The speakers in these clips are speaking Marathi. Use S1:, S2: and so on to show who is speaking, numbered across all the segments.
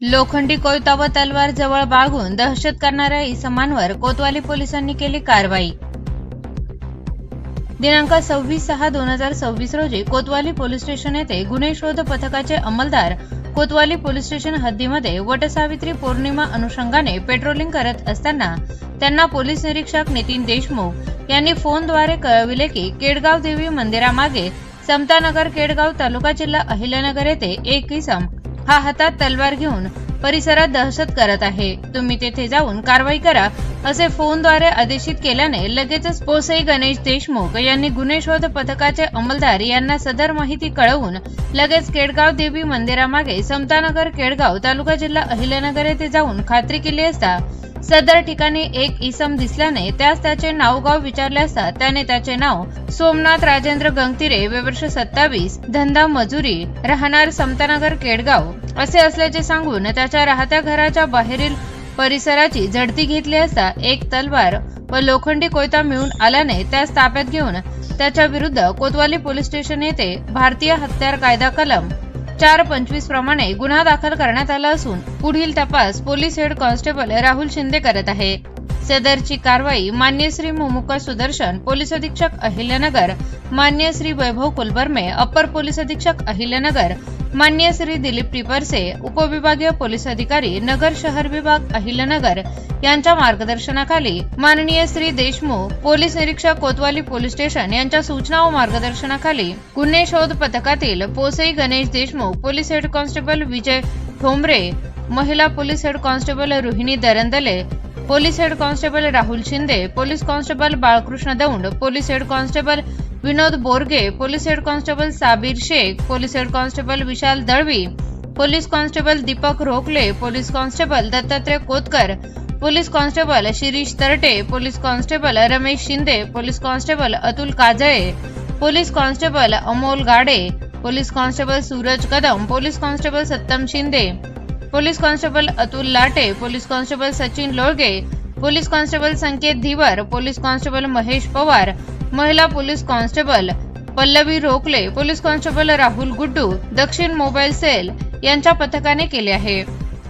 S1: लोखंडी कोयता व तलवार जवळ बाळगून दहशत करणाऱ्या इसमांवर कोतवाली पोलिसांनी केली कारवाई। दिनांक 26/6/2026 रोजी कोतवाली पोलीस स्टेशन येथे गुन्हे शोध पथकाचे अंमलदार कोतवाली पोलीस स्टेशन हद्दीमध्ये वटसावित्री पौर्णिमा अनुषंगाने पेट्रोलिंग करत असताना त्यांना पोलीस निरीक्षक नितीन देशमुख यांनी फोनद्वारे कळविले की केडगाव देवी मंदिरामागे समतानगर केडगाव तालुका जिल्हा अहिल्यानगर येथे एक इसम हा हातात तलवार घेऊन परिसरात दहशत करत आहे, तुम्ही तेथे जाऊन कारवाई करा असे फोनद्वारे आदेशित केल्याने लगेचच पोसई गणेश देशमुख यांनी गुन्हे शोध पथकाचे अंमलदार यांना सदर माहिती कळवून लगेच केडगाव देवी मंदिरामागे समतानगर केडगाव तालुका जिल्हा अहिल्यानगर येथे जाऊन खात्री केली असता सदर ठिकाणी एक इसम दिसल्याने त्यास त्याचे नाव गाव विचारले असता त्याने त्याचे नाव सोमनाथ राजेंद्र गंगतिरे, वय वर्ष 27, धंदा मजुरी, राहणार समतानगर केडगाव असे असल्याचे सांगून त्याच्या राहत्या घराच्या बाहेरील परिसराची झडती घेतली असता एक तलवार व लोखंडी कोयता मिळून आल्याने त्यास ताब्यात घेऊन त्याच्या विरुद्ध कोतवाली पोलीस स्टेशन येथे भारतीय हत्यार कायदा कलम 425 प्रमाणे गुन्हा दाखल करण्यात आला असून पुढील तपास police head constable Rahul Shinde करत आहे। सदरची कारवाई मान्य श्री मोमुका सुदर्शन, पोलीस अधीक्षक अहिल्यानगर, मान्य श्री वैभव कुलबर्मे, अप्पर पोलीस अधीक्षक अहिल्यानगर, मान्य श्री दिलीप टिपरसे, उपविभागीय पोलीस अधिकारी नगर शहर विभाग अहिल्यानगर यांच्या मार्गदर्शनाखाली माननीय श्री देशमुख, पोलीस निरीक्षक कोतवाली पोलीस स्टेशन यांच्या सूचना व मार्गदर्शनाखाली गुन्हे शोध पथकातील पोसई Ganesh Deshmukh, police head constable Vijay Thombare, महिला police head constable Rohini Darandale, police head constable Rahul Shinde, police constable Balkrishna Daund, police head constable Vinod Borge, police head constable Sabir Shaikh, police head constable Vishal Dalvi, police constable Deepak Rokale, police constable Dattatray Kotkar, police constable Shirish Tarate, police constable Ramesh Shinde, police constable Atul Kajale, police constable Amol Gade, police constable Suraj Kadam, police constable Sattam Shinde, police constable Atul Late, police constable Sachin Lolge, police constable Sanket Dhivar, police constable Mahesh Pawar, महिला पोलीस कॉन्स्टेबल पल्लवी रोकले, पोलीस कॉन्स्टेबल राहुल गुड्डू, दक्षिण मोबाईल सेल यांच्या पथकाने केले आहे।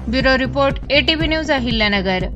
S1: Bureau report ATV news Ahilyanagar.